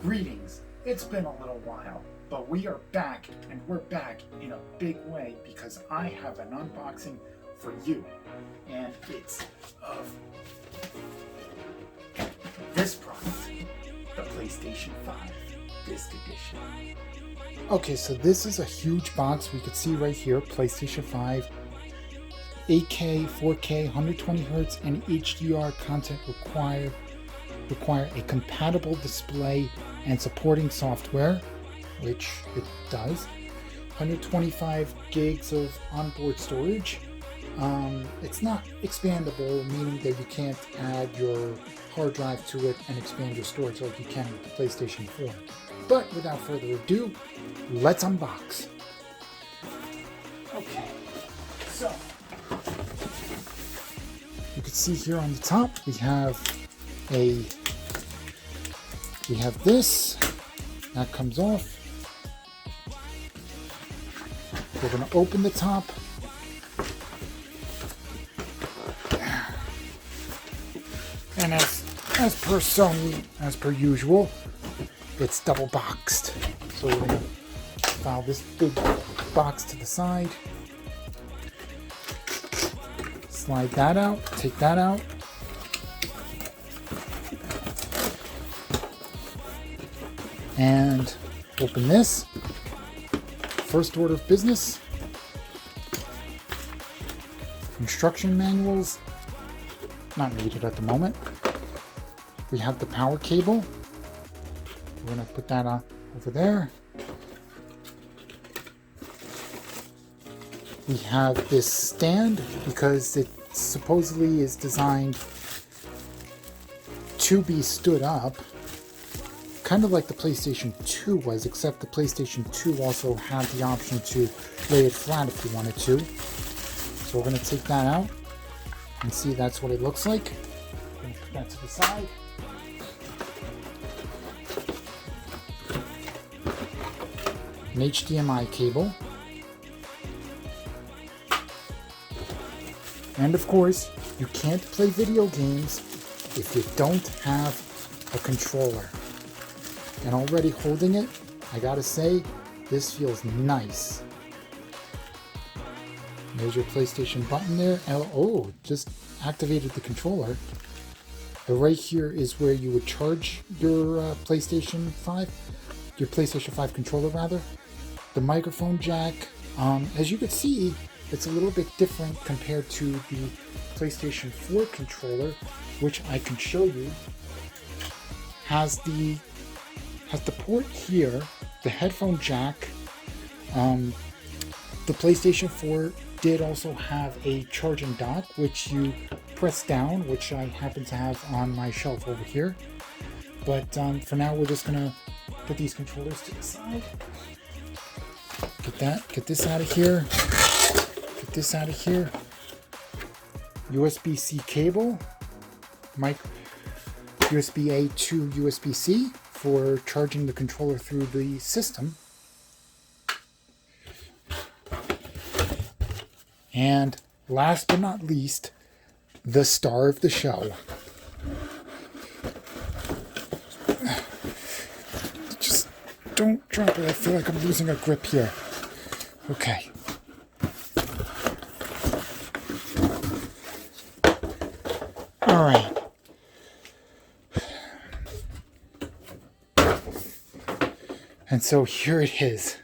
Greetings. It's been a little while, but we are back, and we're back in a big way because I have an unboxing for you, and it's of this product, the PlayStation 5 Disc Edition. Okay, so this is a huge box. We can see right here, PlayStation 5, 8K, 4K, 120 Hz, and HDR content require a compatible display and supporting software, which it does. 125 gigs of onboard storage. It's not expandable, meaning that you can't add your hard drive to it and expand your storage like you can with the PlayStation 4. But without further ado, let's unbox. Okay, so you can see here on the top we have this that comes off. We're going to open the top. And as per Sony, as per usual, it's double boxed. So we're going to file this big box to the side. Slide that out, take that out. And open this. First order of business. Instruction manuals. Not needed at the moment. We have the power cable. We're going to put that over there. We have this stand because it supposedly is designed to be stood up. Kind of like the PlayStation 2 was, except the PlayStation 2 also had the option to lay it flat if you wanted to. So we're going to take that out and see that's what it looks like. I'm going to put that to the side. An HDMI cable. And of course, you can't play video games if you don't have a controller. And already holding it, I gotta say, this feels nice. There's your PlayStation button there. Oh, just activated the controller. But right here is where you would charge your PlayStation 5, your PlayStation 5 controller rather. The microphone jack, as you can see, it's a little bit different compared to the PlayStation 4 controller, which I can show you. Has the port here, the headphone jack. The PlayStation 4 did also have a charging dock, which you press down, which I happen to have on my shelf over here. But for now, we're just gonna put these controllers to the side. Get this out of here. Get this out of here. USB-C cable. USB-A to USB-C for charging the controller through the system. And last but not least, the star of the show. Just don't drop it. I feel like I'm losing a grip here. Okay. All right. And so here it is.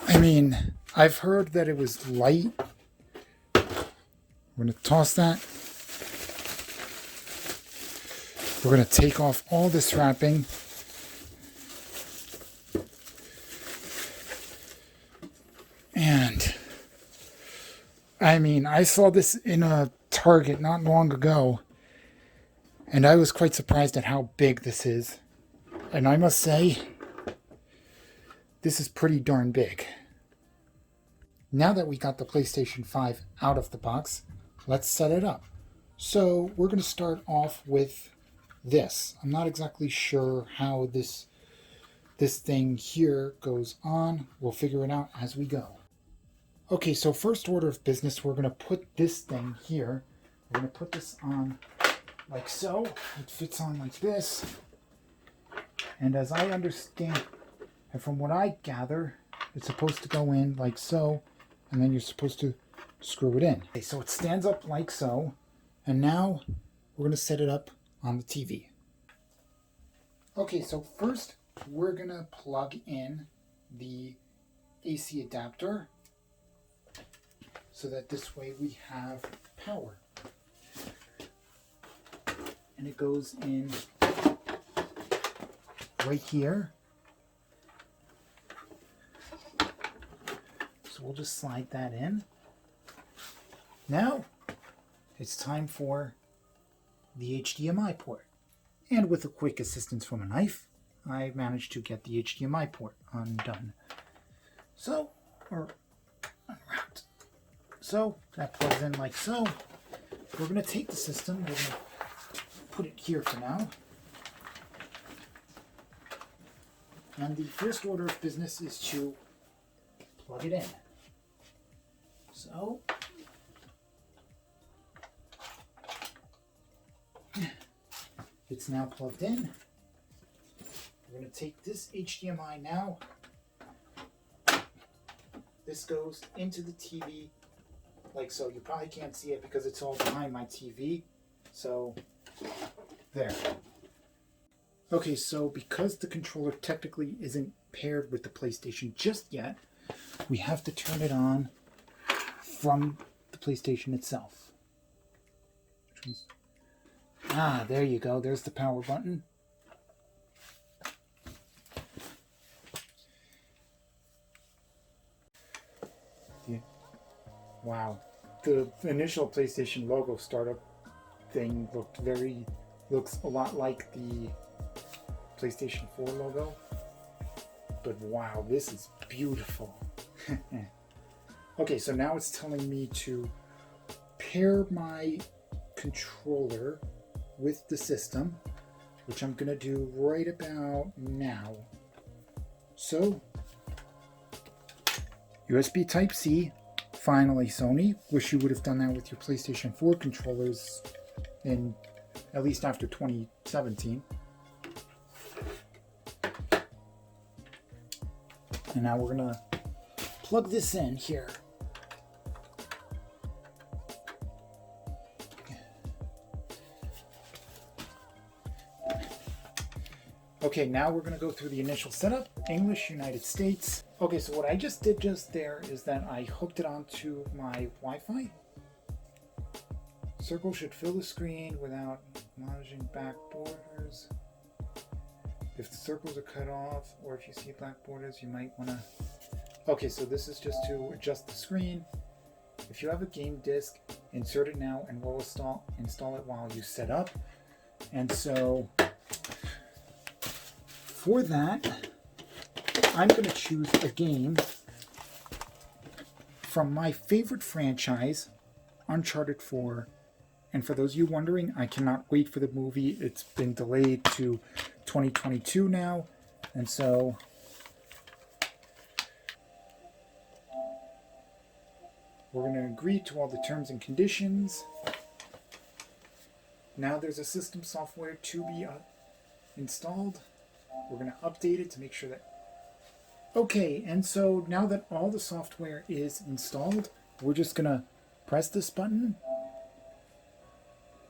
I mean, I've heard that it was light. I'm going to toss that. We're going to take off all this wrapping. And, I mean, I saw this in a Target not long ago. And I was quite surprised at how big this is. And I must say, this is pretty darn big. Now that we got the PlayStation 5 out of the box, let's set it up. So we're going to start off with this. I'm not exactly sure how this thing here goes on. We'll figure it out as we go. Okay, so first order of business, we're going to put this thing here. We're going to put this on like so. It fits on like this. And as I understand, and from what I gather, it's supposed to go in like so, and then you're supposed to screw it in. Okay, so it stands up like so, and now we're going to set it up on the TV. Okay, so first we're going to plug in the AC adapter so that this way we have power. And it goes in right here. So we'll just slide that in. Now it's time for the HDMI port. And with a quick assistance from a knife, I managed to get the HDMI port undone. So, or unwrapped. So that plugs in like so. We're going to take the system, we're going to put it here for now. And the first order of business is to plug it in. So, it's now plugged in. We're going to take this HDMI now. This goes into the TV like so. You probably can't see it because it's all behind my TV. So, there. Okay, so because the controller technically isn't paired with the PlayStation just yet, we have to turn it on from the PlayStation itself. Ah, there you go. There's the power button. Yeah. Wow. The initial PlayStation logo startup thing looks a lot like the PlayStation 4 logo. But wow, this is beautiful. Okay, so now it's telling me to pair my controller with the system, which I'm going to do right about now. So, USB Type-C. Finally, Sony. Wish you would have done that with your PlayStation 4 controllers in at least after 2017. And now we're going to plug this in here. Okay, now we're going to go through the initial setup. English, United States. Okay, so what I just did just there is that I hooked it onto my Wi-Fi. Circle should fill the screen without managing back borders. If the circles are cut off, or if you see black borders, you might want to... Okay, so this is just to adjust the screen. If you have a game disc, insert it now and we'll install it while you set up. And so... for that, I'm going to choose a game from my favorite franchise, Uncharted 4. And for those of you wondering, I cannot wait for the movie. It's been delayed to 2022 now. And so we're going to agree to all the terms and conditions. Now there's a system software to be installed. We're going to update it to make sure that... Okay, and so now that all the software is installed, we're just going to press this button.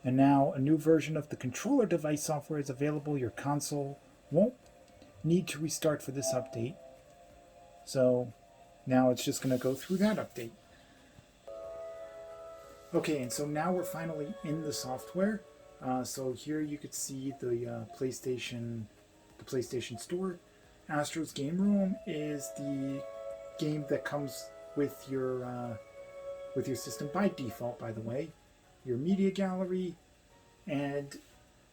And now a new version of the controller device software is available. Your console won't need to restart for this update. So now it's just going to go through that update. Okay, and so now we're finally in the software. So here you could see the PlayStation Store. Astro's Game Room is the game that comes with your system by default, by the way. Your media gallery, and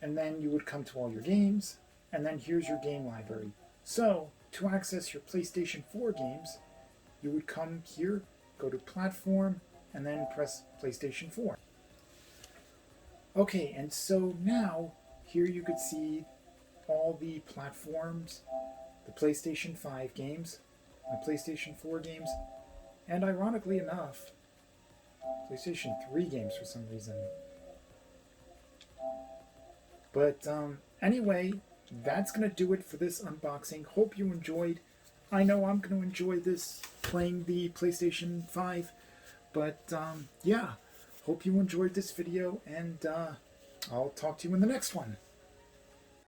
then you would come to all your games, and then here's your game library. So to access your PlayStation 4 games, you would come here, go to Platform, and then press PlayStation 4. Okay, and so now here you could see all the platforms, the PlayStation 5 games, my PlayStation 4 games, and ironically enough, PlayStation 3 games for some reason. But anyway, that's going to do it for this unboxing. Hope you enjoyed. I know I'm going to enjoy this, playing the PlayStation 5. But yeah, hope you enjoyed this video, and I'll talk to you in the next one.